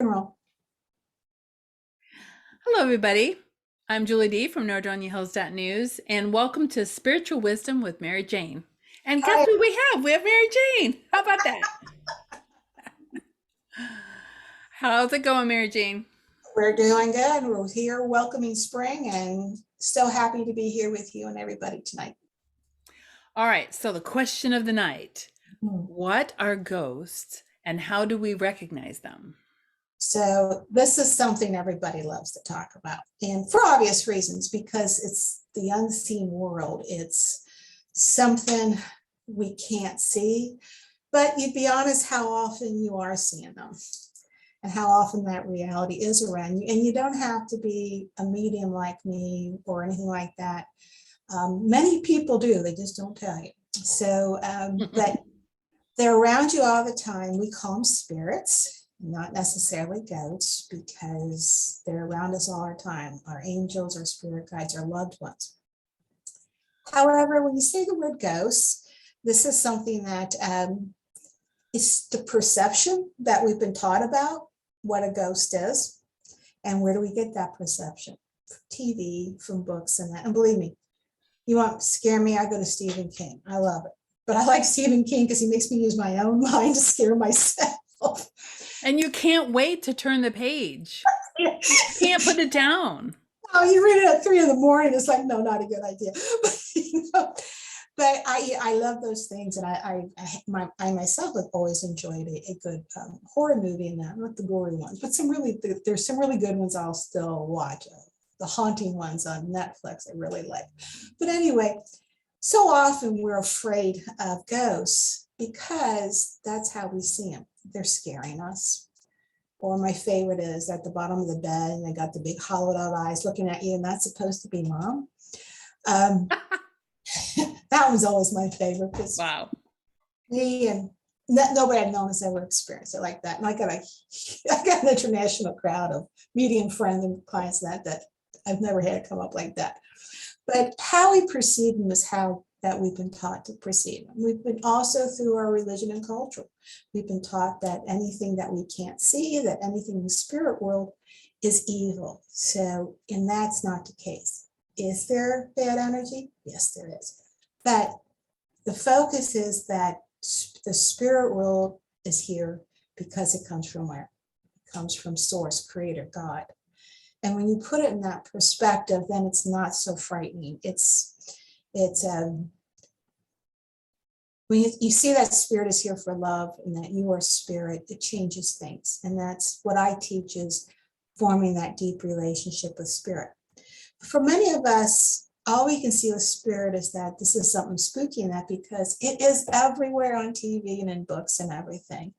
Roll. Hello, everybody. I'm Julie D. from Nordonia Hills.news, and welcome to Spiritual Wisdom with Mary Jane. And guess Hi, what we have? We have Mary Jane. How about that? How's it going, Mary Jane? we're doing good. We're here welcoming spring and so happy to be here with you and everybody tonight. All right, so the question of the night. Hmm. What are ghosts and how do we recognize them? So this is something everybody loves to talk about, and for obvious reasons, because it's the unseen world. It's something we can't see, but you'd be honest how often you are seeing them and how often that reality is around you. And you don't have to be a medium like me or anything like that. Many people do, they just don't tell you. But they're around you all the time. We call them spirits, not necessarily ghosts, because they're around us all the time. Our angels, our spirit guides, our loved ones. However, when you say the word ghost, this is something that is the perception that we've been taught about what a ghost is. And where do we get that perception? From TV, from books, and that. And believe me, you want to scare me, I go to Stephen King. I love it. But I like Stephen King because he makes me use my own mind to scare myself. And you can't wait to turn the page. You can't put it down. Oh, you read it at 3 a.m. It's like, no, not a good idea. But I love those things, and I myself have always enjoyed a good horror movie, and that, not the gory ones, but there's some really good ones I'll still watch. The haunting ones on Netflix I really like. But anyway, so often we're afraid of ghosts because that's how we see them. They're scaring us. Or my favorite is at the bottom of the bed, and they got the big hollowed out eyes looking at you, and that's supposed to be mom. Um, that was always my favorite because Wow. me and nobody I've known has ever experienced it like that. And I got an international crowd of medium friends and clients that I've never had it come up like that. But how we perceive them is how that we've been taught to perceive them. We've been also through our religion and culture. We've been taught that anything that we can't see, that anything in the spirit world is evil. So, and that's not the case. Is there bad energy? Yes, there is. But the focus is that the spirit world is here because it comes from where? It comes from source, creator, God. And when you put it in that perspective, then it's not so frightening. It's when you see that spirit is here for love and that you are spirit, it changes things. And that's what I teach, is forming that deep relationship with spirit. For many of us, all we can see with spirit is that this is something spooky in that, because it is everywhere on TV and in books and everything.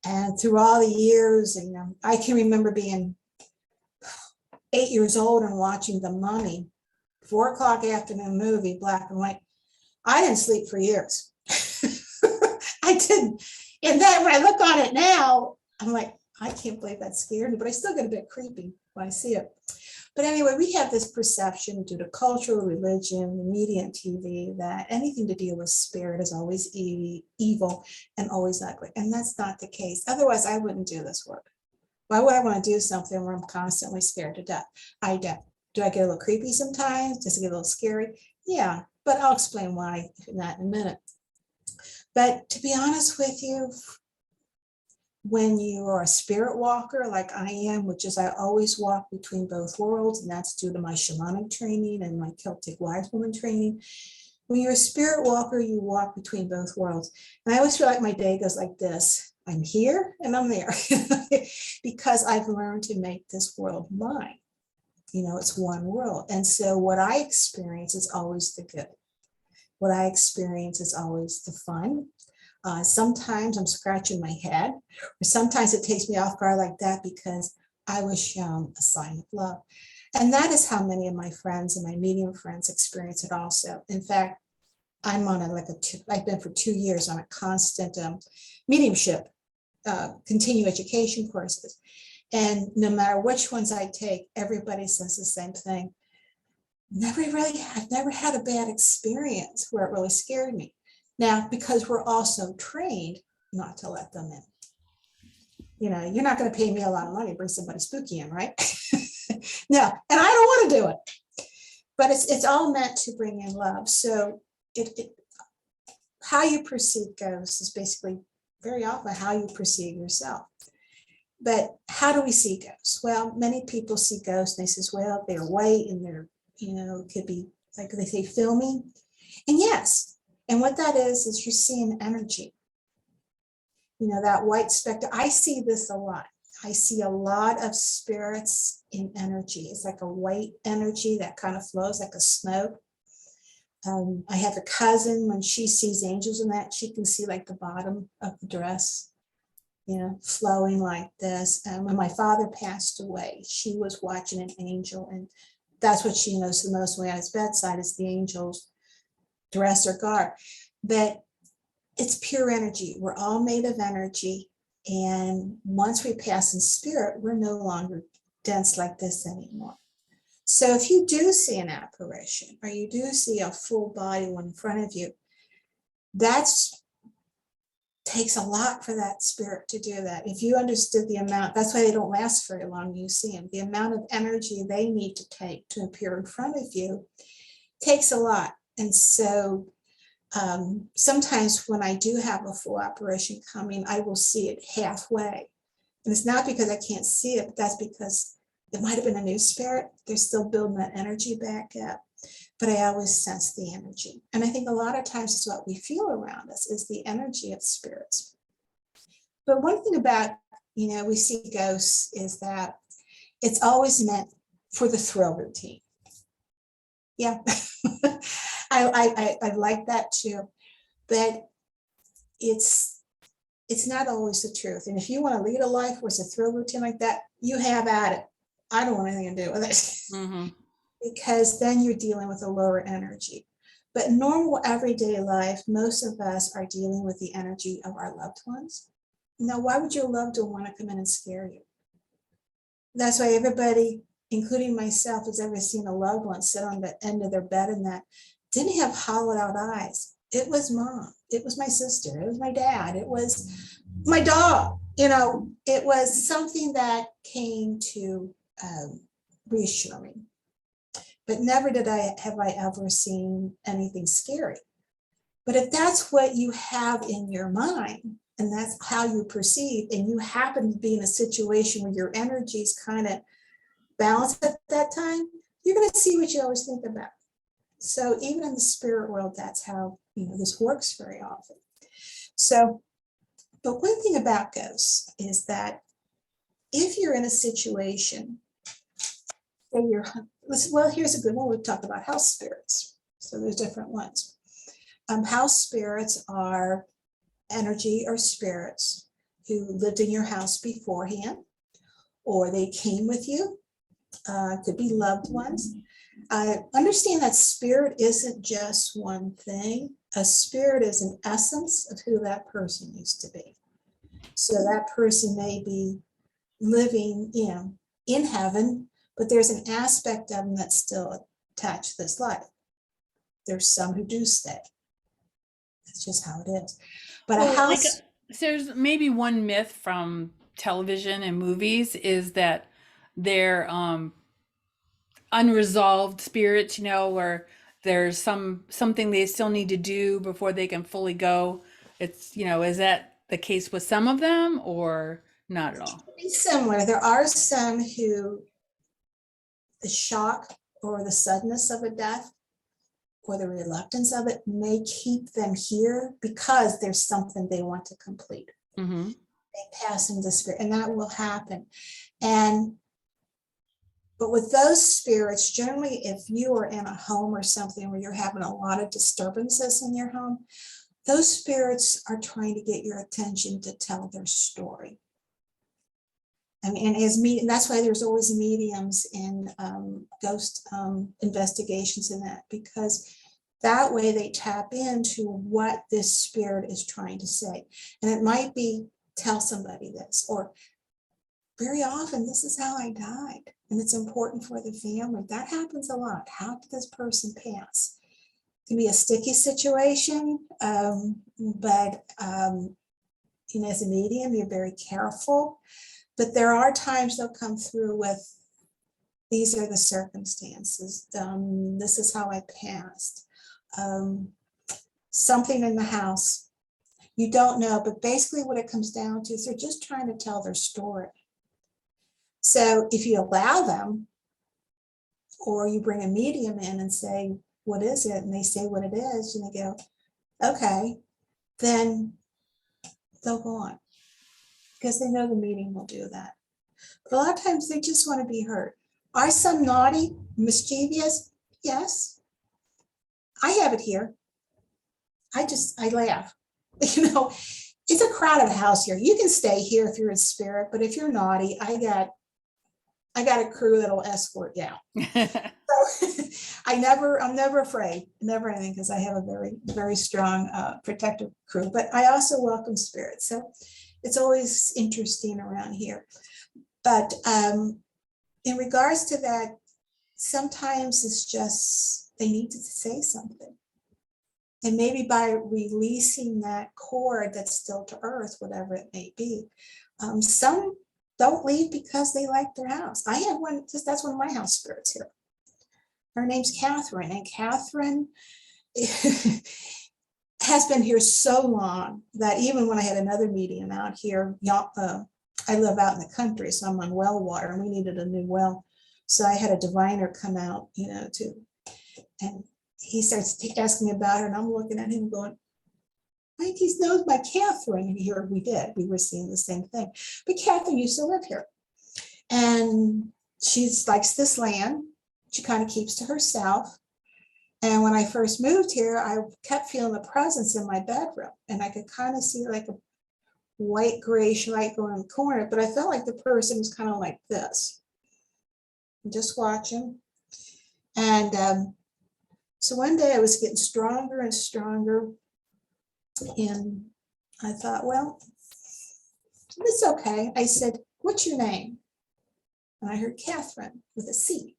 And through all the years, I can remember being 8 years old and watching The Mummy, 4 o'clock afternoon movie, black and white. I didn't sleep for years. I didn't. And then when I look on it now, I'm like, I can't believe that scared me, but I still get a bit creepy when I see it. But anyway, we have this perception due to culture, religion, media, and TV that anything to do with spirit is always evil and always ugly. And that's not the case. Otherwise, I wouldn't do this work. Why would I want to do something where I'm constantly scared to death? I don't. Do I get a little creepy sometimes? Does it get a little scary? Yeah, but I'll explain why in that in a minute. But to be honest with you, when you are a spirit walker like I am, which is I always walk between both worlds, and that's due to my shamanic training and my Celtic wise woman training. When you're a spirit walker, you walk between both worlds. And I always feel like my day goes like this. I'm here and I'm there because I've learned to make this world mine. It's one world. And so what I experience is always the good. What I experience is always the fun. Sometimes I'm scratching my head, or sometimes it takes me off guard like that because I was shown a sign of love. And that is how many of my friends and my medium friends experience it also. In fact, I'm on I've been for 2 years on a constant mediumship, continuing education courses. And no matter which ones I take, everybody says the same thing. I've never had a bad experience where it really scared me. Now, because we're also trained not to let them in. You're not going to pay me a lot of money to bring somebody spooky in, right? No, and I don't want to do it. But it's all meant to bring in love. So how you perceive ghosts is basically very often how you perceive yourself. But how do we see ghosts? Well, many people see ghosts and they say, well, they're white and they're, it could be like they say filmy. And yes, and what that is you're seeing energy. That white specter. I see this a lot. I see a lot of spirits in energy. It's like a white energy that kind of flows like a smoke. I have a cousin, when she sees angels in that, she can see like the bottom of the dress, flowing like this. And when my father passed away, she was watching an angel, and that's what she knows the most way at his bedside is the angel's dress or garb. But it's pure energy. We're all made of energy. And once we pass in spirit, we're no longer dense like this anymore. So if you do see an apparition or you do see a full body one in front of you, that takes a lot for that spirit to do that. If you understood the amount, that's why they don't last very long. You see them. The amount of energy they need to take to appear in front of you takes a lot. And so sometimes when I do have a full apparition coming, I will see it halfway. And it's not because I can't see it, but that's because it might have been a new spirit. They're still building that energy back up. But I always sense the energy. And I think a lot of times it's what we feel around us is the energy of spirits. But one thing about, we see ghosts is that it's always meant for the thrill routine. Yeah, I like that too. But it's not always the truth. And if you want to lead a life where it's a thrill routine like that, you have at it. I don't want anything to do with it. Mm-hmm. Because then you're dealing with a lower energy. But normal everyday life, most of us are dealing with the energy of our loved ones. Now, why would your loved one want to come in and scare you? That's why everybody, including myself, has ever seen a loved one sit on the end of their bed and that didn't have hollowed out eyes. It was mom. It was my sister. It was my dad. It was my dog. It was something that came to reassure me. But never have I ever seen anything scary. But if that's what you have in your mind, and that's how you perceive, and you happen to be in a situation where your energy is kind of balanced at that time, you're going to see what you always think about. So even in the spirit world, that's how this works very often. So, but one thing about ghosts is that if you're in a situation, say here's a good one. We've talked about house spirits. So there's different ones. House spirits are energy or spirits who lived in your house beforehand, or they came with you. Could be loved ones. Understand that spirit isn't just one thing. A spirit is an essence of who that person used to be. So that person may be living, in heaven, but there's an aspect of them that's still attached to this life. There's some who do stay. That's just how it is. But a house. There's maybe one myth from television and movies is that they're unresolved spirits, where there's something they still need to do before they can fully go. It's, is that the case with some of them or not at all? It's similar. There are some who the shock or the suddenness of a death or the reluctance of it may keep them here because there's something they want to complete. Mm-hmm. They pass into spirit, and that will happen. But with those spirits, generally, if you are in a home or something where you're having a lot of disturbances in your home, those spirits are trying to get your attention to tell their story. And that's why there's always mediums in ghost investigations in that, because that way they tap into what this spirit is trying to say. And it might be, tell somebody this, or very often, this is how I died. And it's important for the family. That happens a lot. How did this person pass? It can be a sticky situation, but as a medium, you're very careful, but there are times they'll come through with, these are the circumstances. This is how I passed. Something in the house. You don't know, but basically what it comes down to is they're just trying to tell their story. So if you allow them, or you bring a medium in and say, what is it? And they say what it is, and they go, okay, then they'll go on because they know the medium will do that. But a lot of times they just want to be heard. Are some naughty, mischievous? Yes. I have it here. I laugh. It's a crowded house here. You can stay here if you're in spirit, but if you're naughty, I got a crew that'll escort you out. So I'm never afraid, never anything, because I have a very, very strong protective crew, but I also welcome spirits. So it's always interesting around here. But in regards to that, sometimes it's just, they need to say something. And maybe by releasing that cord that's still to earth, whatever it may be, some don't leave because they like their house. I have one, that's one of my house spirits here. Her name's Catherine, and Catherine has been here so long that even when I had another medium out here, I live out in the country, so I'm on well water, and we needed a new well. So I had a diviner come out, and he starts asking me about her, and I'm looking at him going, I think he knows my Catherine. And here we were seeing the same thing. But Catherine used to live here, and she likes this land. She kind of keeps to herself. And when I first moved here, I kept feeling the presence in my bedroom, and I could kind of see like a white grayish light going in the corner, but I felt like the person was kind of like this, just watching. And so one day I was getting stronger and stronger, and I thought, well, it's okay. I said, what's your name? And I heard Catherine with a C.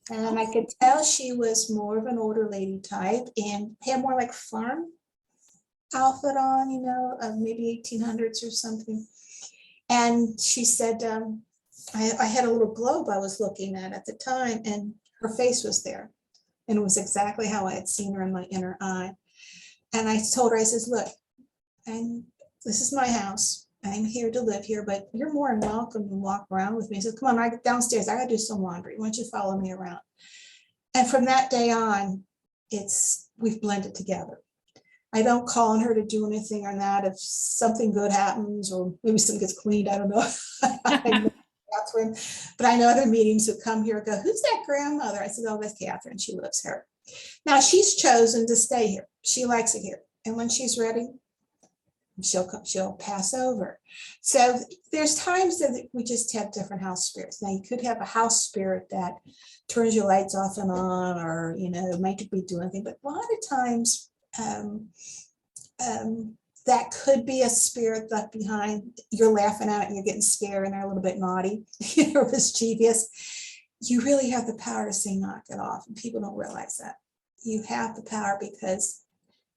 And I could tell she was more of an older lady type and had more like farm outfit on, maybe 1800s or something. And she said, I had a little globe I was looking at the time, and her face was there. And it was exactly how I had seen her in my inner eye. And I told her, I says, look, and this is my house. I'm here to live here, but you're more than welcome to walk around with me. I said, come on, I get downstairs. I gotta do some laundry. Why don't you follow me around? And from that day on, we've blended together. I don't call on her to do anything or not. If something good happens, or maybe something gets cleaned, I don't know. Catherine, but I know other mediums who come here go, who's that grandmother? I said, oh, that's Catherine. She lives here. Now she's chosen to stay here. She likes it here. And when she's ready, she'll pass over. So there's times that we just have different house spirits. Now you could have a house spirit that turns your lights off and on, or might be doing anything, but a lot of times that could be a spirit left behind. You're laughing at it and you're getting scared and they're a little bit naughty or mischievous. You really have the power to say, knock it off. And people don't realize that. You have the power because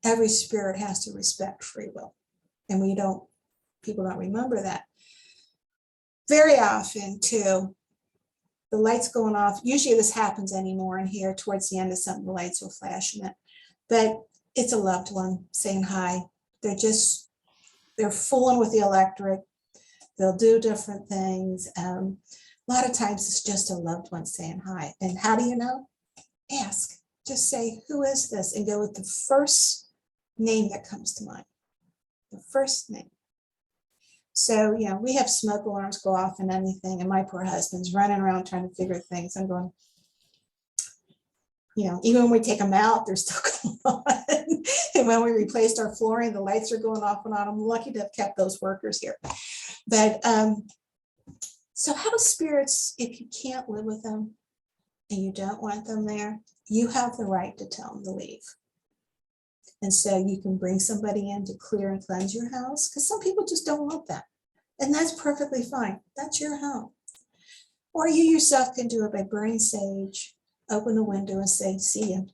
every spirit has to respect free will. And people don't remember that. Very often too, the lights going off, usually this happens anymore in here towards the end of something, the lights will flash in it. But it's a loved one saying hi. They're fooling with the electric. They'll do different things. A lot of times it's just a loved one saying hi. And how do you know? Ask. Just say, who is this? And go with the first name that comes to mind. The first name. So, we have smoke alarms go off and anything. And my poor husband's running around trying to figure things. I'm going, even when we take them out, they're still going on. And when we replaced our flooring, the lights are going off and on. I'm lucky to have kept those workers here. But so house spirits, if you can't live with them and you don't want them there, you have the right to tell them to leave. And so you can bring somebody in to clear and cleanse your house, because some people just don't want that. And that's perfectly fine. That's your home. Or you yourself can do it by burning sage, open the window and say, see you.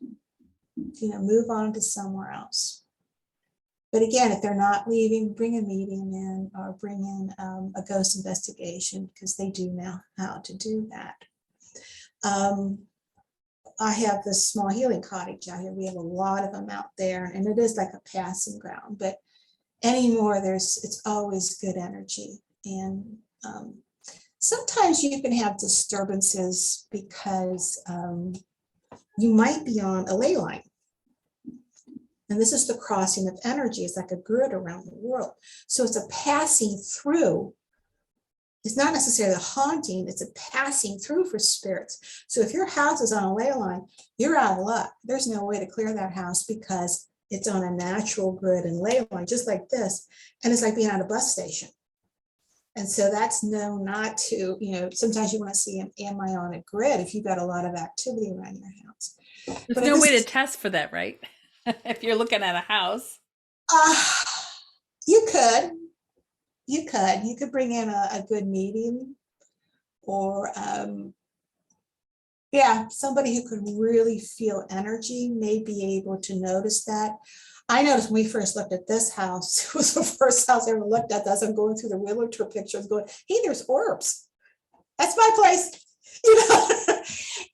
Move on to somewhere else. But again, if they're not leaving, bring a medium in or bring in a ghost investigation, because they do know how to do that. I have this small healing cottage out here. We have a lot of them out there, and it is like a passing ground. But anymore, it's always good energy. And sometimes you can have disturbances because you might be on a ley line. And this is the crossing of energy. It's like a grid around the world. So it's a passing through. It's not necessarily a haunting, it's a passing through for spirits. So if your house is on a ley line, you're out of luck. There's no way to clear that house because it's on a natural grid and ley line, just like this. And it's like being at a bus station. And so that's known not to, sometimes you want to see, am I on a grid if you've got a lot of activity around your house? There's no way to test for that, right? If you're looking at a house. You could. You could bring in a good medium, or somebody who could really feel energy may be able to notice that. I noticed when we first looked at this house, it was the first house I ever looked at. As I'm going through the realtor pictures, going, hey, there's orbs. That's my place,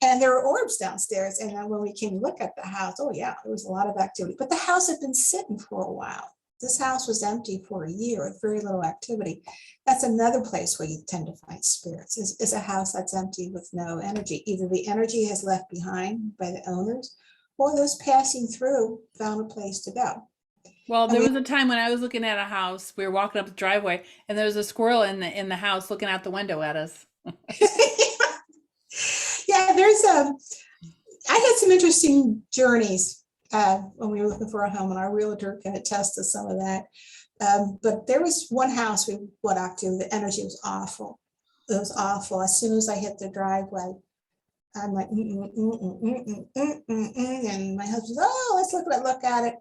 And there were orbs downstairs. And then when we came to look at the house, oh yeah, there was a lot of activity. But the house had been sitting for a while. This house was empty for a year with very little activity. That's another place where you tend to find spirits, is a house that's empty with no energy. Either the energy has left behind by the owners, or those passing through found a place to go. Well, there was a time when I was looking at a house, we were walking up the driveway, and there was a squirrel in the house looking out the window at us. Yeah, I had some interesting journeys when we were looking for a home, and our realtor can attest to some of that. But there was one house we went out to, the energy was awful. It was awful. As soon as I hit the driveway, I'm like, and my husband's, oh, let's look at it.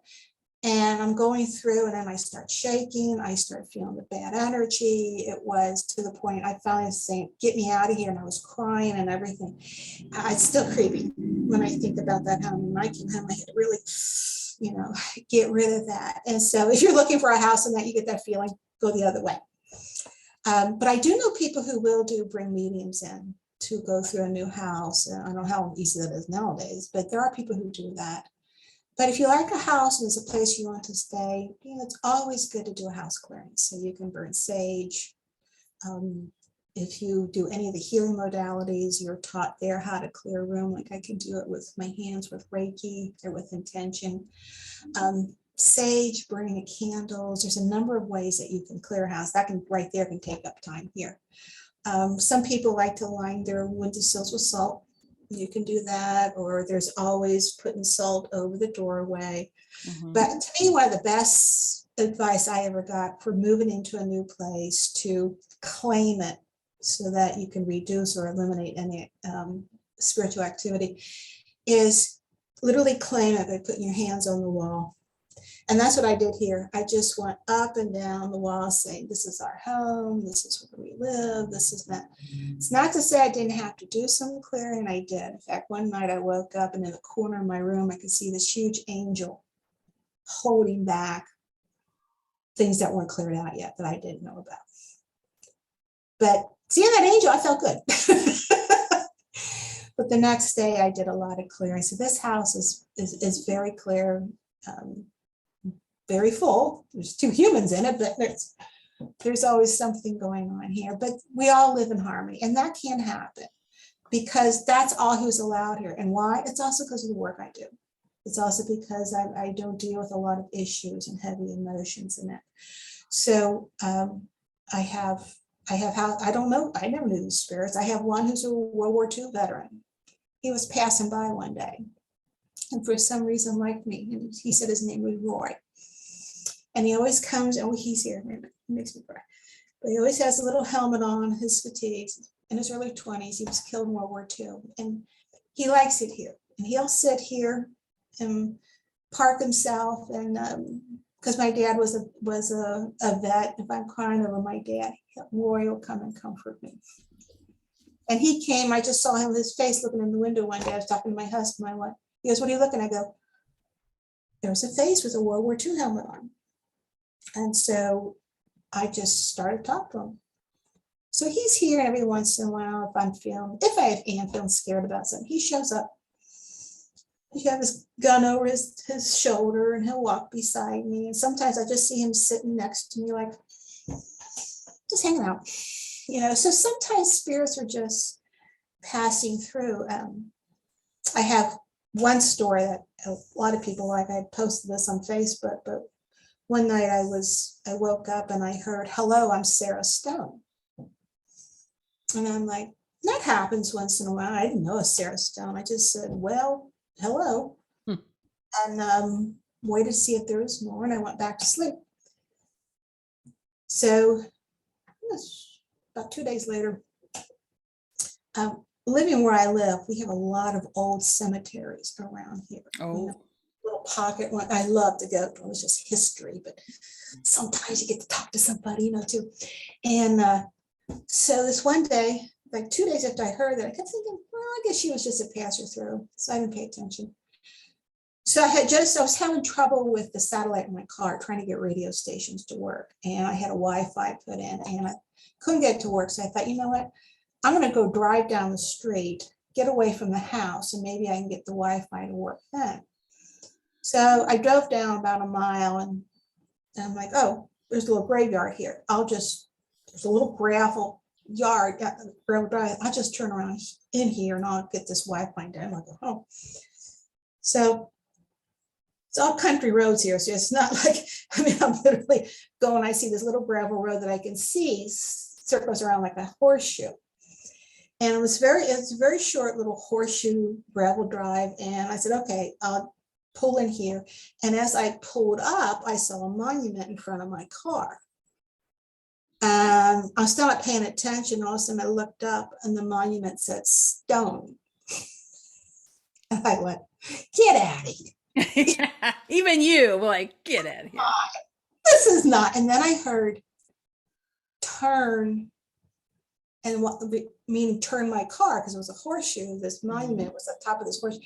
And I'm going through, and then I start shaking. I start feeling the bad energy. It was to the point I finally was saying, get me out of here. And I was crying and everything. It's still creepy when I think about that home. When I came home, I had to really, get rid of that. And so if you're looking for a house and that you get that feeling, go the other way. But I do know people who will bring mediums in to go through a new house. I don't know how easy that is nowadays, but there are people who do that. But if you like a house and it's a place you want to stay, it's always good to do a house clearing. So you can burn sage. If you do any of the healing modalities, you're taught there how to clear a room. Like I can do it with my hands with Reiki or with intention. Sage, burning of candles. There's a number of ways that you can clear a house. That can right there can take up time here. Some people like to line their windowsills with salt. You can do that, or there's always putting salt over the doorway. Mm-hmm. But to me, one of the best advice I ever got for moving into a new place to claim it so that you can reduce or eliminate any spiritual activity is literally claim it by putting your hands on the wall. And that's what I did here. I just went up and down the wall saying, this is our home, this is where we live, this is that. It's not to say I didn't have to do some clearing, I did. In fact, one night I woke up and in the corner of my room, I could see this huge angel holding back things that weren't cleared out yet that I didn't know about. But seeing that angel, I felt good. But the next day I did a lot of clearing. So this house is very clear. Very full. There's two humans in it, but there's always something going on here. But we all live in harmony, and that can happen because that's all who's allowed here. And why? It's also because of the work I do. It's also because I don't deal with a lot of issues and heavy emotions in it. So I don't know. I never knew these spirits. I have one who's a World War II veteran. He was passing by one day, and for some reason liked me. And he said his name was Roy. And he always comes, he's here, it makes me cry. But he always has a little helmet on, his fatigues, in his early 20s. He was killed in World War II. And he likes it here. And he'll sit here and park himself. And because my dad was a vet, if I'm crying over my dad, Roy will come and comfort me. And he came, I just saw him with his face looking in the window one day. I was talking to my husband. He goes, what are you looking? I go, there's a face with a World War II helmet on. And so I just started talking to him. So he's here every once in a while if I am feeling scared about something, he shows up. He has his gun over his shoulder and he'll walk beside me. And sometimes I just see him sitting next to me, like just hanging out. So sometimes spirits are just passing through. I have one story that a lot of people like. I posted this on Facebook, but one night I woke up and I heard, "Hello, I'm Sarah Stone." And I'm like, that happens once in a while. I didn't know a Sarah Stone. I just said, "Well, hello." Hmm. And waited to see if there was more. And I went back to sleep. So about 2 days later, living where I live, we have a lot of old cemeteries around here. Oh. Little pocket one I love to go to. It's just history, but sometimes you get to talk to somebody, too. And so this one day, like 2 days after I heard that, I kept thinking, well, I guess she was just a passer through. So I didn't pay attention. So I was having trouble with the satellite in my car, trying to get radio stations to work. And I had a Wi-Fi put in and I couldn't get it to work. So I thought, you know what? I'm going to go drive down the street, get away from the house, and maybe I can get the Wi-Fi to work then. So I drove down about a mile and I'm like, oh, there's a little graveyard here. There's a little gravel yard, gravel drive. I'll just turn around in here and I'll get this Wi-Fi down. I'll go home. So it's all country roads here. So it's not like, I'm literally going, I see this little gravel road that I can see circles around like a horseshoe. And it's a very short little horseshoe gravel drive. And I said, okay, I'll pull in here. And as I pulled up, I saw a monument in front of my car. I was still not paying attention. All of a sudden I looked up and the monument said Stone. And I went, get out of here. Even you were like, get out of here. This is not. And then I heard turn, and what meaning turn my car, because it was a horseshoe. This monument was on top of this horseshoe.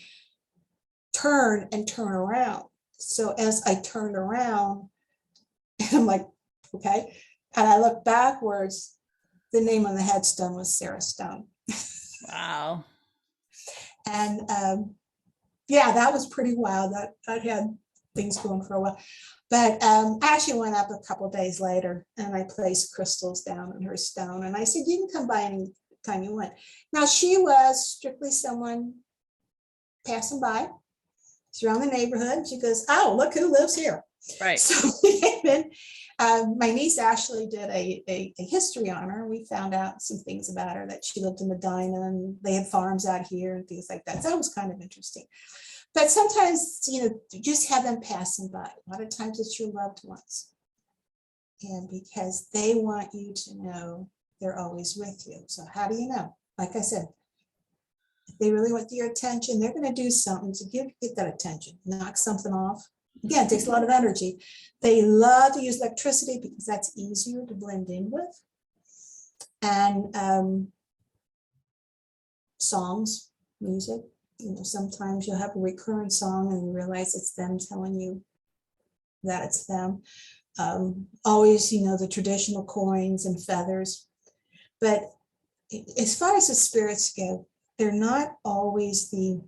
Turn and turn around. So as I turned around, and I'm like, okay. And I looked backwards, the name on the headstone was Sarah Stone. Wow. And yeah, that was pretty wild. That had things going for a while. But I actually went up a couple of days later and I placed crystals down in her stone. And I said, you can come by any time you want. Now, she was strictly someone passing by. She's around the neighborhood. She goes, oh, look who lives here. Right. So we came in. My niece actually did a history on her. We found out some things about her, that she lived in Medina and they had farms out here and things like that. So that was kind of interesting. But sometimes, you just have them passing by. A lot of times it's your loved ones. And because they want you to know they're always with you. So how do you know? Like I said, if they really want your attention, they're going to do something to get that attention, knock something off. Again, it takes a lot of energy. They love to use electricity because that's easier to blend in with. And songs, music. Sometimes you'll have a recurrent song and you realize it's them telling you that it's them. Always, the traditional coins and feathers. But as far as the spirits go, they're not always the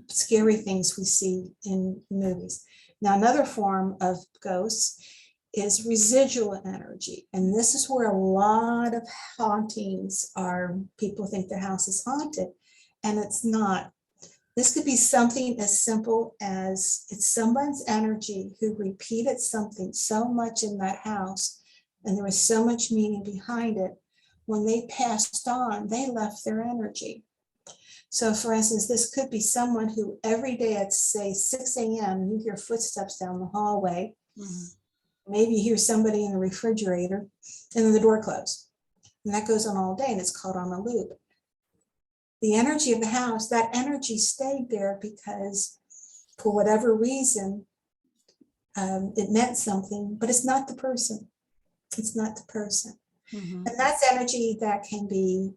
scary things we see in movies. Now, another form of ghosts is residual energy. And this is where a lot of hauntings are. People think their house is haunted. And it's not. This could be something as simple as it's someone's energy who repeated something so much in that house, and there was so much meaning behind it. When they passed on, they left their energy. So for instance, this could be someone who every day at say 6 a.m., you hear footsteps down the hallway. Mm-hmm. Maybe you hear somebody in the refrigerator and then the door closed. And that goes on all day and it's caught on a loop. The energy of the house, that energy stayed there because for whatever reason, it meant something, but it's not the person. It's not the person. Mm-hmm. And that's energy that can be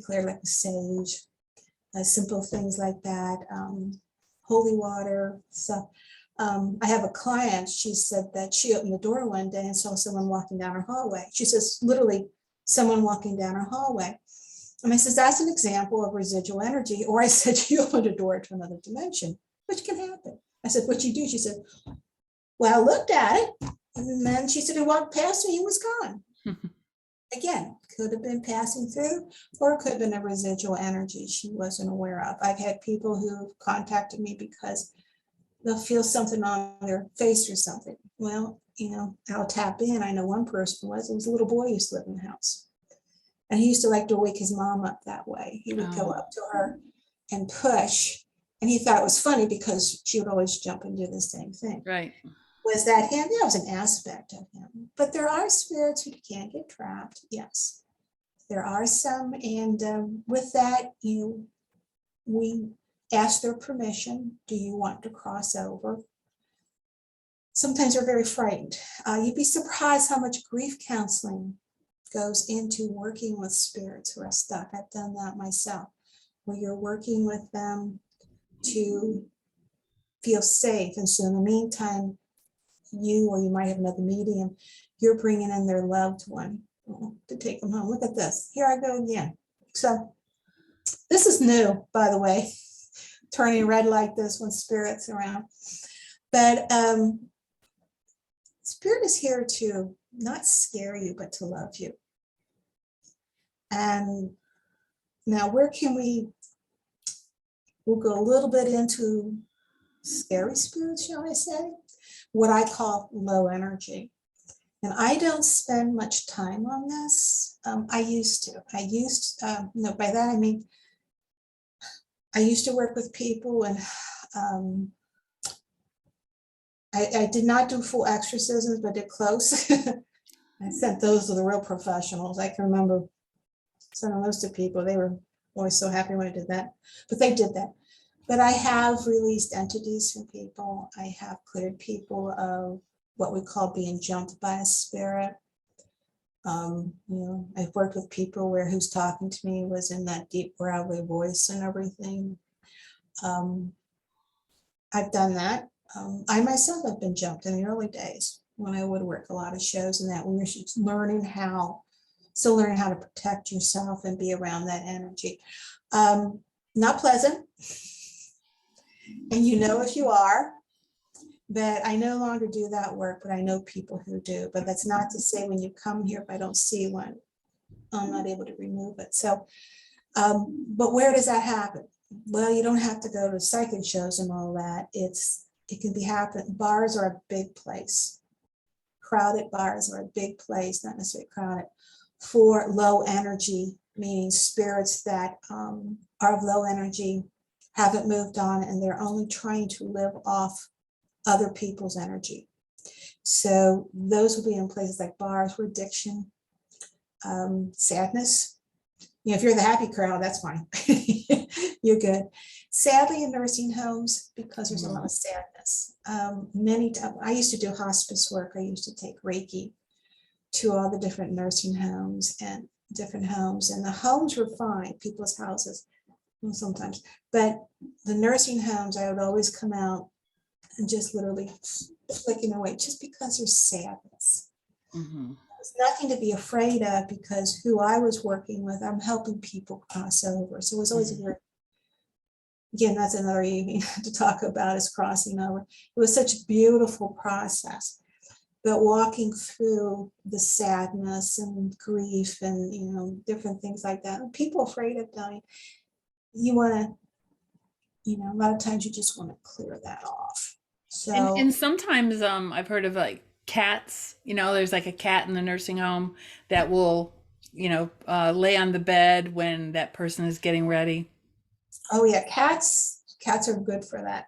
cleared like a sage, simple things like that, holy water, stuff. I have a client, she said that she opened the door one day and saw someone walking down her hallway. She says, literally, someone walking down her hallway. And I says, that's an example of residual energy. Or I said, you opened a door to another dimension, which can happen. I said, what'd you do? She said, well, I looked at it. And then she said, he walked past me, he was gone. Again, could have been passing through, or it could have been a residual energy she wasn't aware of. I've had people who contacted me because they'll feel something on their face or something. Well, I'll tap in. I know one person it was a little boy who used to live in the house. And he used to like to wake his mom up that way. He would go up to her and push. And he thought it was funny because she would always jump and do the same thing. Right. Was that him? Yeah, it was an aspect of him. But there are spirits who can get trapped. Yes, there are some. And with that, we ask their permission. Do you want to cross over? Sometimes they're very frightened. You'd be surprised how much grief counseling goes into working with spirits who are stuck. I've done that myself, where you're working with them to feel safe. And so in the meantime, or you might have another medium, you're bringing in their loved one to take them home. Look at this. Here I go again. So this is new, by the way, turning red like this when spirit's around. But spirit is here to not scare you, but to love you. And now we'll go a little bit into scary spirits, shall I say, what I call low energy. And I don't spend much time on this. I used to. By that I mean, I used to work with people, and I did not do full exorcisms, but did close. I sent those to the real professionals. I can remember sending those to people. They were always so happy when I did that, but they did that. But I have released entities from people. I have cleared people of what we call being jumped by a spirit. I've worked with people where who's talking to me was in that deep gravelly voice and everything. I've done that. I myself have been jumped in the early days when I would work a lot of shows and that, when you're learning how to protect yourself and be around that energy. Not pleasant. And if you are, but I no longer do that work, but I know people who do. But that's not to say when you come here, if I don't see one, I'm not able to remove it. So, but where does that happen? Well, you don't have to go to psychic shows and all that. It can be happening. Bars are a big place. Crowded bars are a big place, not necessarily crowded, for low energy, meaning spirits that are of low energy, haven't moved on, and they're only trying to live off other people's energy. So those will be in places like bars where addiction, sadness. If you're the happy crowd, that's fine. You're good. Sadly, in nursing homes, because there's a lot of sadness. Many times, I used to do hospice work. I used to take Reiki to all the different nursing homes and different homes, and the homes were fine, people's houses, well, sometimes, but the nursing homes, I would always come out and just literally flicking away just because there's sadness. Mm-hmm. There's nothing to be afraid of, because who I was working with, I'm helping people cross over. So it was always a very, again, that's another evening to talk about, is crossing over. It was such a beautiful process. But walking through the sadness and grief and, different things like that, and people afraid of dying, you want to, a lot of times you just want to clear that off. So, And sometimes I've heard of like cats, there's like a cat in the nursing home that will, lay on the bed when that person is getting ready. oh yeah, cats are good for that.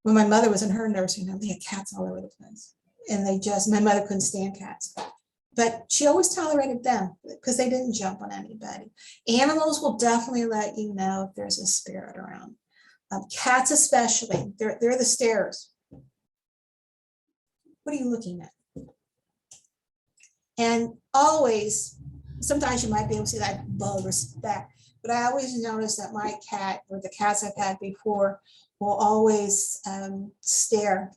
When my mother was in her nursing home, they had cats all over the place. And my mother couldn't stand cats. But she always tolerated them because they didn't jump on anybody. Animals will definitely let you know if there's a spirit around. Cats especially, they're the stares. What are you looking at? And always, sometimes you might be able to see that bug or that, but I always notice that my cat or the cats I've had before will always stare.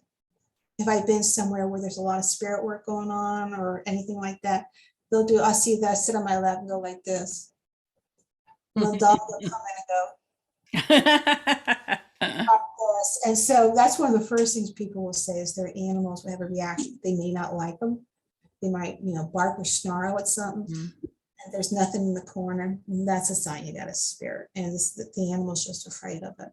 If I've been somewhere where there's a lot of spirit work going on or anything like that, I'll see that, sit on my lap and go like this. And the dog will come in and go like this. And so that's one of the first things people will say is their animals will have a reaction. They may not like them. They might, bark or snarl at something. Mhm. And there's nothing in the corner. And that's a sign you got a spirit. And the animal's just afraid of it.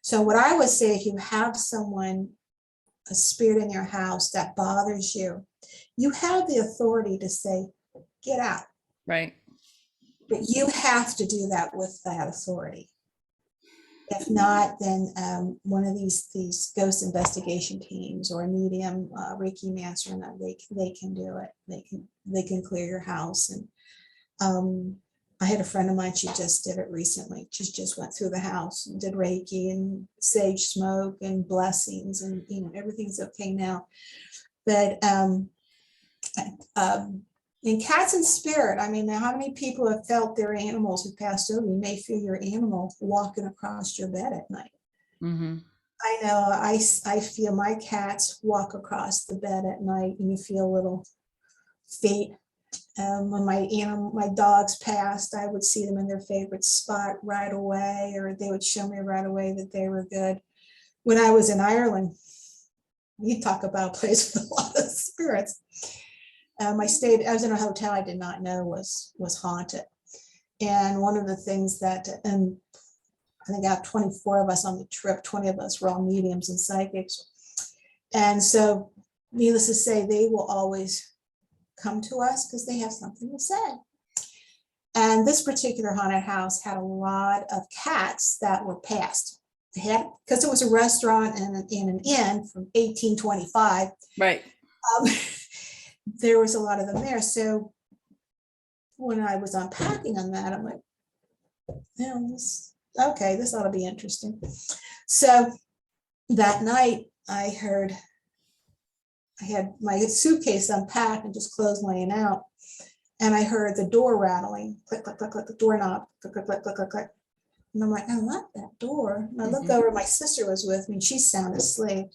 So what I would say, if you have a spirit in your house that bothers you, you have the authority to say, get out. Right. But you have to do that with that authority. If not, then one of these ghost investigation teams or a medium, Reiki master, and that they can do it. They can clear your house. And I had a friend of mine, she just did it recently. She just went through the house and did Reiki and sage smoke and blessings, and everything's okay now. But in cats and spirit, I mean, how many people have felt their animals who passed over? You may feel your animal walking across your bed at night. Mm-hmm. I know I feel my cats walk across the bed at night, and you feel little feet. When my dogs passed, I would see them in their favorite spot right away, or they would show me right away that they were good. When I was in Ireland, you talk about a place with a lot of spirits. I was in a hotel I did not know was haunted. And one of the things that, and I think out 24 of us on the trip, 20 of us were all mediums and psychics. And so needless to say, they will always come to us because they have something to say. And this particular haunted house had a lot of cats that were passed. They had, because it was a restaurant and an inn from 1825. Right. There was a lot of them there. So when I was unpacking on that, I'm like, this ought to be interesting. So that night I had my suitcase unpacked and just closed laying out. And I heard the door rattling, click, click, click, click, the doorknob, click, click, click, click, click, click. And I'm like, I locked that door. And I looked over, my sister was with me, and she's sound asleep.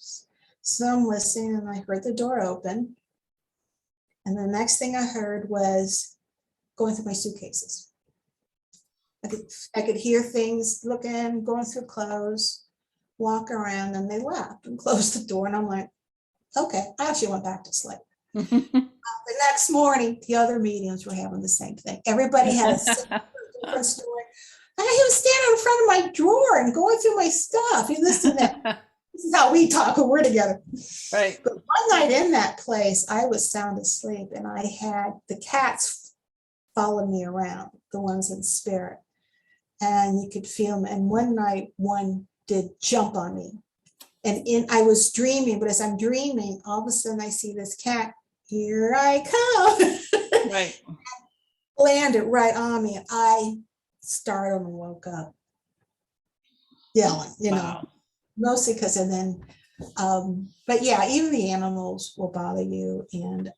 So I'm listening, and I heard the door open. And the next thing I heard was going through my suitcases. I could hear things looking, going through clothes, walk around, and they left and closed the door. And I'm like, okay, I actually went back to sleep. The next morning, the other mediums were having the same thing. Everybody had a different story. And he was standing in front of my drawer and going through my stuff. He listened to that. This is how we talk when we're together. Right. But one night in that place, I was sound asleep, and I had the cats follow me around, the ones in spirit. And you could feel them. And one night, one did jump on me. And I was dreaming, but as I'm dreaming, all of a sudden I see this cat, here I come. Right. Landed right on me, and I startled and woke up yelling, Wow. mostly because of then, but yeah, even the animals will bother you. And,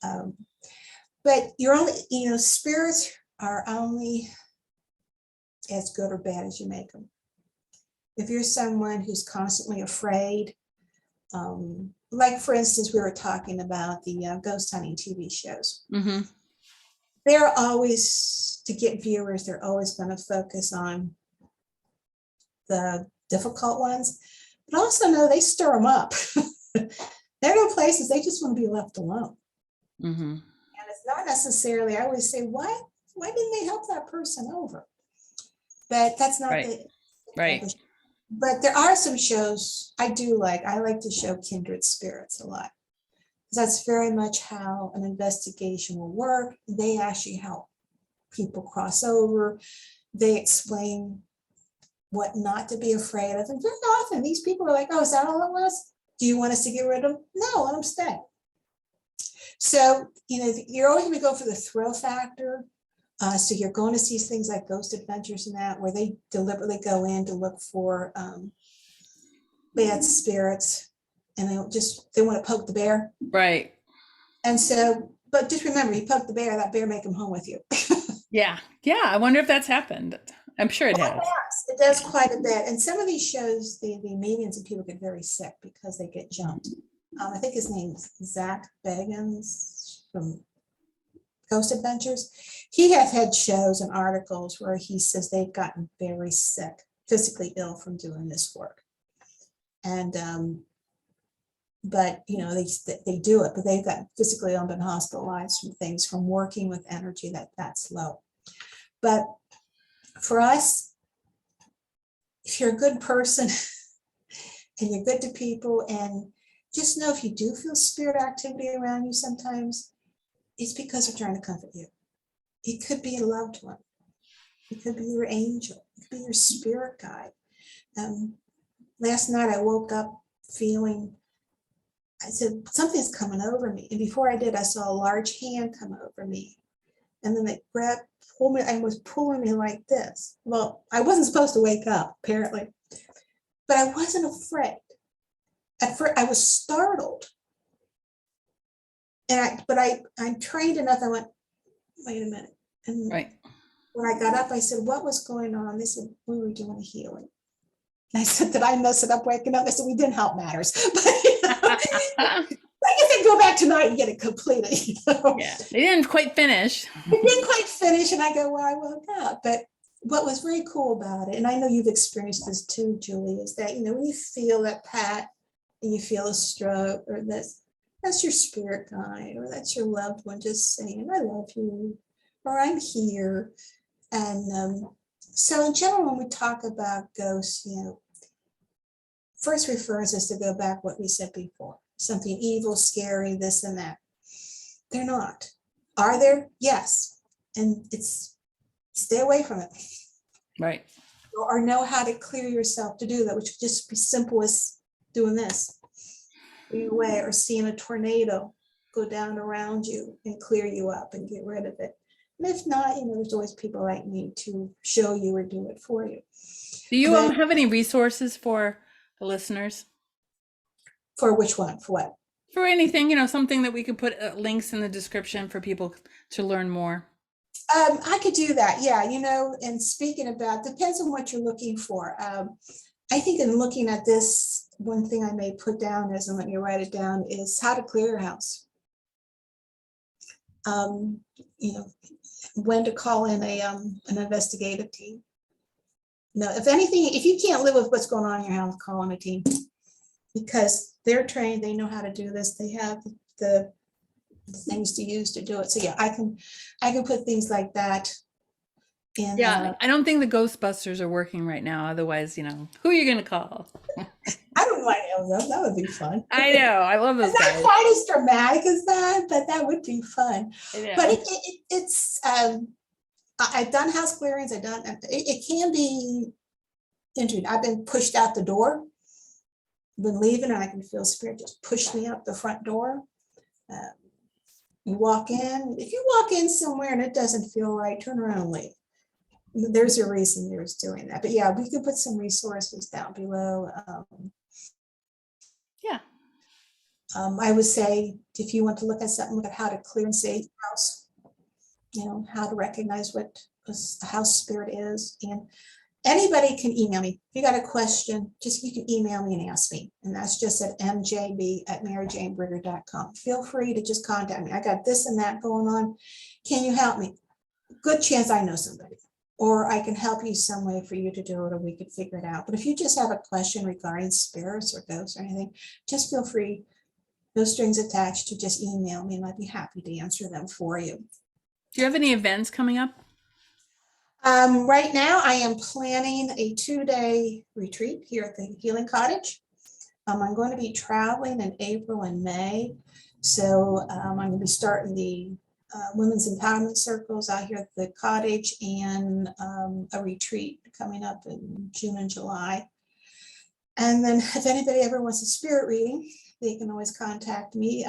but you're only, spirits are only as good or bad as you make them. If you're someone who's constantly afraid, like for instance, we were talking about the ghost hunting TV shows. Mm-hmm. They're always, to get viewers, they're always going to focus on the difficult ones, but also know they stir them up. There are places they just want to be left alone. Mm-hmm. And it's not necessarily, I always say, why didn't they help that person over? But that's not right. Right. But there are some shows I like to show kindred spirits a lot. That's very much how an investigation will work. They actually help people cross over. They explain what not to be afraid of. And very often these people are like, oh, is that all it was? Do you want us to get rid of them? No, let them stay. So, you're always going to go for the thrill factor. So you're going to see things like Ghost Adventures and that, where they deliberately go in to look for bad spirits, and they want to poke the bear. Right. And so, but just remember, you poke the bear, that bear may come home with you. Yeah. Yeah. I wonder if that's happened. I'm sure it Well, has. it does quite a bit. And some of these shows, the mediums and people get very sick because they get jumped. I think his name's Zach Bagans from Ghost Adventures. He has had shows and articles where he says they've gotten very sick, physically ill from doing this work. And but you know, they do it, but they've gotten physically ill and been hospitalized from things from working with energy that's low. But for us, if you're a good person and you're good to people, and just know if you do feel spirit activity around you sometimes, it's because they're trying to comfort you. It could be a loved one. It could be your angel. It could be your spirit guide. Last night I woke up feeling, I said, something's coming over me. And before I did, I saw a large hand come over me. And then it pulled me, and was pulling me like this. Well, I wasn't supposed to wake up, apparently, but I wasn't afraid. At first, I was startled. And I'm trained enough. I went, wait a minute. And Right. when I got up, I said, what was going on? They said, we were doing a healing. And I said, did I mess it up waking up? I said, we didn't help matters. But, you know, I guess I go back tonight and get it completed. You know? Yeah, they didn't quite finish. I didn't quite finish, and I go, well, I woke up. But what was very cool about it, and I know you've experienced this too, Julie, is that, you know, when you feel that pat and you feel a stroke, or that's your spirit guide, or that's your loved one just saying, I love you, or I'm here. And so in general, when we talk about ghosts, you know, first refers us to go back what we said before, something evil, scary, this and that. They're not. Are there? Yes. And it's stay away from it. Right. Or know how to clear yourself to do that, which would just be simple as doing this. Be away, or seeing a tornado go down around you and clear you up and get rid of it. And if not, you know, there's always people like me to show you or do it for you. Do you Then, have any resources for the listeners? for which one? For what? For anything, you know, something that we could put links in the description for people to learn more. I could do that. Yeah. You know, and speaking about, depends on what you're looking for. I think in looking at this, one thing I may put down is, and let me write it down, is how to clear your house. You know, when to call in an investigative team. No, if anything, if you can't live with what's going on in your house, call in a team, because they're trained, they know how to do this. They have the things to use to do it. So yeah, I can put things like that in. Yeah, I don't think the Ghostbusters are working right now. Otherwise, you know, who are you going to call? I don't mind them. That would be fun. I know. I love those guys. Not quite as dramatic as that, but that would be fun. But it's I've done house clearings. It can be interesting. I've been pushed out the door, been leaving, and I can feel spirit just push me out the front door. You walk in. If you walk in somewhere and it doesn't feel right, turn around and leave. There's a reason there's doing that. But yeah, we could put some resources down below. Yeah. I would say, if you want to look at something, look at how to clear and save your house, you know, how to recognize what a house spirit is. And anybody can email me. If you got a question, you can email me and ask me. And that's just at mjb@maryjanebrigger.com. Feel free to just contact me. I got this and that going on. Can you help me? Good chance I know somebody, or I can help you some way for you to do it, or we could figure it out. But if you just have a question regarding spirits or ghosts or anything, just feel free, no strings attached, to just email me, and I'd be happy to answer them for you. Do you have any events coming up? Right now, I am planning a 2-day retreat here at the Healing Cottage. I'm going to be traveling in April and May. So I'm going to be starting the women's empowerment circles out here at the cottage, and a retreat coming up in June and July. And then if anybody ever wants a spirit reading, they can always contact me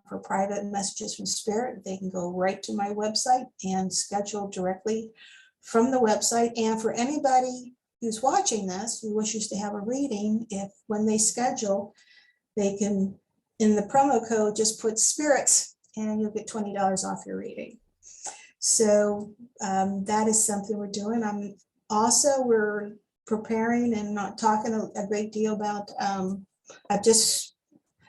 for private messages from spirit. They can go right to my website and schedule directly from the website. And for anybody who's watching this who wishes to have a reading, if when they schedule, they can, in the promo code, just put spirits and you'll get $20 off your reading. So that is something we're doing. I'm Also, we're preparing and not talking a great deal about, I've just,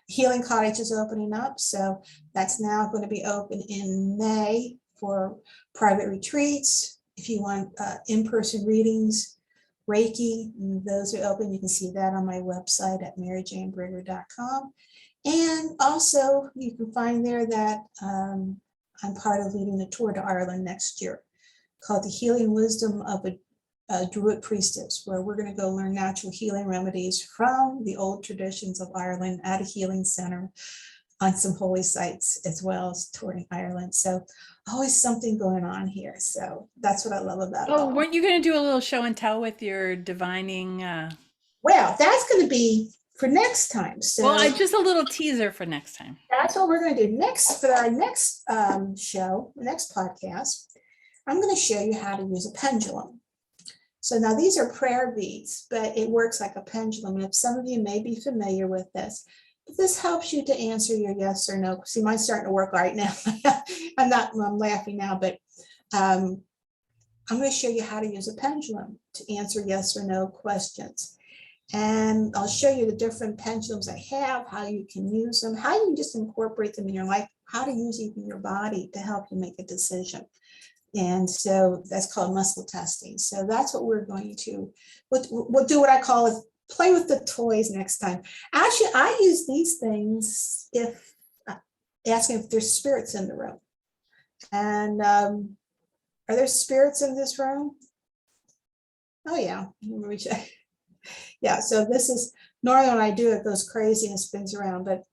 Healing Cottage is opening up. So that's now going to be open in May for private retreats. If you want in-person readings, Reiki, those are open. You can see that on my website at maryjanebrigger.com. And also you can find there that I'm part of leading a tour to Ireland next year called The Healing Wisdom of a Druid Priestess, where we're going to go learn natural healing remedies from the old traditions of Ireland at a healing center on some holy sites, as well as touring Ireland. So always something going on here. So that's what I love about it Oh, all. weren't you going to do a little show and tell with your divining? Well, that's going to be for next time. Well, So just a little teaser for next time. that's what we're going to do next for our next show, next podcast. I'm going to show you how to use a pendulum. So now these are prayer beads, but it works like a pendulum. And if some of you may be familiar with this, but this helps you to answer your yes or no. See, mine's starting to work right now. I'm laughing now, but I'm going to show you how to use a pendulum to answer yes or no questions. And I'll show you the different pendulums I have, how you can use them, how you can just incorporate them in your life, how to use even your body to help you make a decision. And so that's called muscle testing. So that's what we're going to, we'll do what I call it, play with the toys next time. Actually, I use these things if asking if there's spirits in the room. And are there spirits in this room? Oh yeah, let me check. Yeah, so this is, normally when I do it goes crazy and spins around, but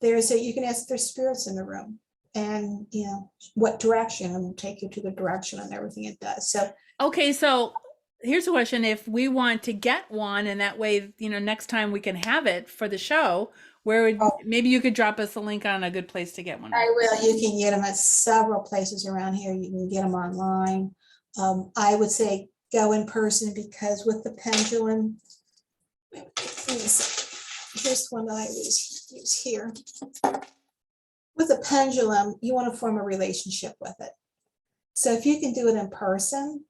there's a, you can ask if there's spirits in the room. And you know what direction, and we'll take you to the direction and everything it does. So Okay, so here's a question. If we want to get one, and that way, next time we can have it for the show, where would maybe you could drop us a link on a good place to get one? I will. You can get them at several places around here. You can get them online. I would say go in person, because with the pendulum, here's one that I use here. With a pendulum, you want to form a relationship with it. So if you can do it in person,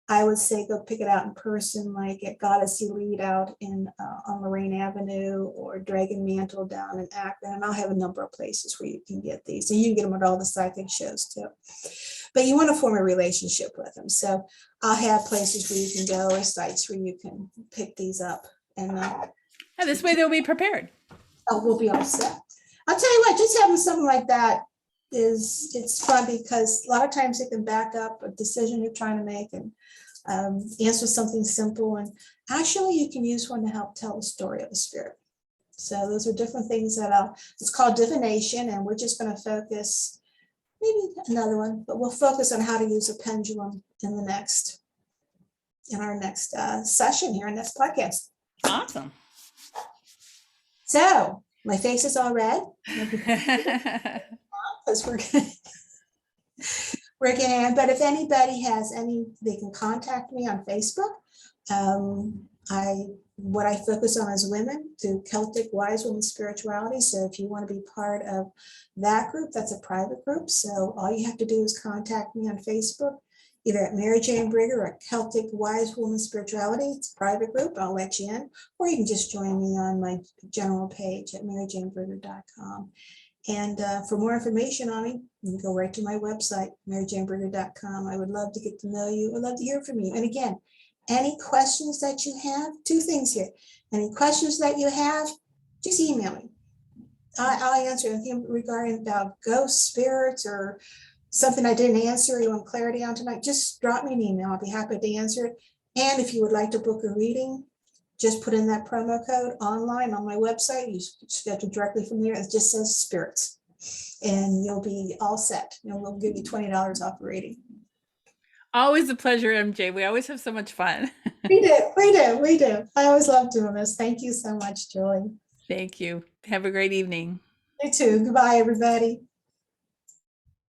I would say go pick it out in person, like at Goddess Elite out in on Lorraine Avenue, or Dragon Mantle down in Akron. And I'll have a number of places where you can get these. And you can get them at all the psychic shows too. But you want to form a relationship with them. So I'll have places where you can go, or sites where you can pick these up. And this way they'll be prepared. Oh, we'll be all set. I'll tell you what, just having something like that it's fun, because a lot of times it can back up a decision you're trying to make and answer something simple. And actually you can use one to help tell the story of the spirit. So those are different things that it's called divination, and we're just going to focus, maybe another one, but we'll focus on how to use a pendulum in our next session here in this podcast. Awesome. So my face is all red. Because we're getting, but if anybody has any, they can contact me on Facebook. What I focus on is women through Celtic Wise Woman Spirituality. So if you want to be part of that group, that's a private group. So all you have to do is contact me on Facebook, either at Mary Jane Brigger or Celtic Wise Woman Spirituality. It's a private group. I'll let you in, or you can just join me on my general page at maryjanebrigger.com. And for more information on me, you can go right to my website, maryjanebrigger.com. I would love to get to know you. I'd love to hear from you. And again, any questions that you have, two things here. Any questions that you have, just email me. I'll answer anything regarding about ghosts, spirits, or something I didn't answer, or you want clarity on tonight, just drop me an email. I'll be happy to answer it. And if you would like to book a reading, just put in that promo code online on my website. You schedule directly from there. It just says spirits, and you'll be all set. We'll give you $20 off a reading. Always a pleasure, MJ. We always have so much fun. We do. I always love doing this. Thank you so much, Julie. Thank you. Have a great evening. You too. Goodbye, everybody.